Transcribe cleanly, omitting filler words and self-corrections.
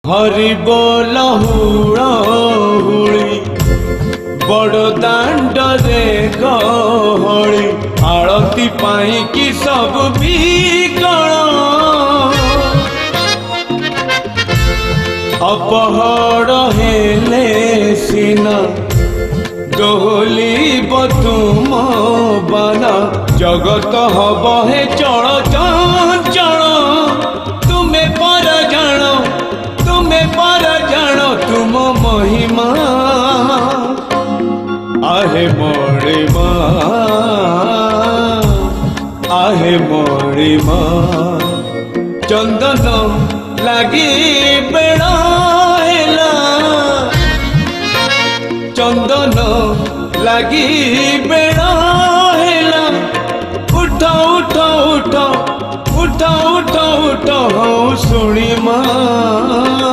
हरि बोल हुड़ी बड़ दांड रे गहली आरती पाई कि सब बिकल अपहर हेले सिना दोहली तुम बाना जगत हब हे चल चंचल तुम्हें पर जानो तुम महिमा आहे मणिमा चंदन लगी बेड़ा चंदन लगी बेड़ा उठ उठ उठ उठ उठ उठ हूँ शुणी माँ।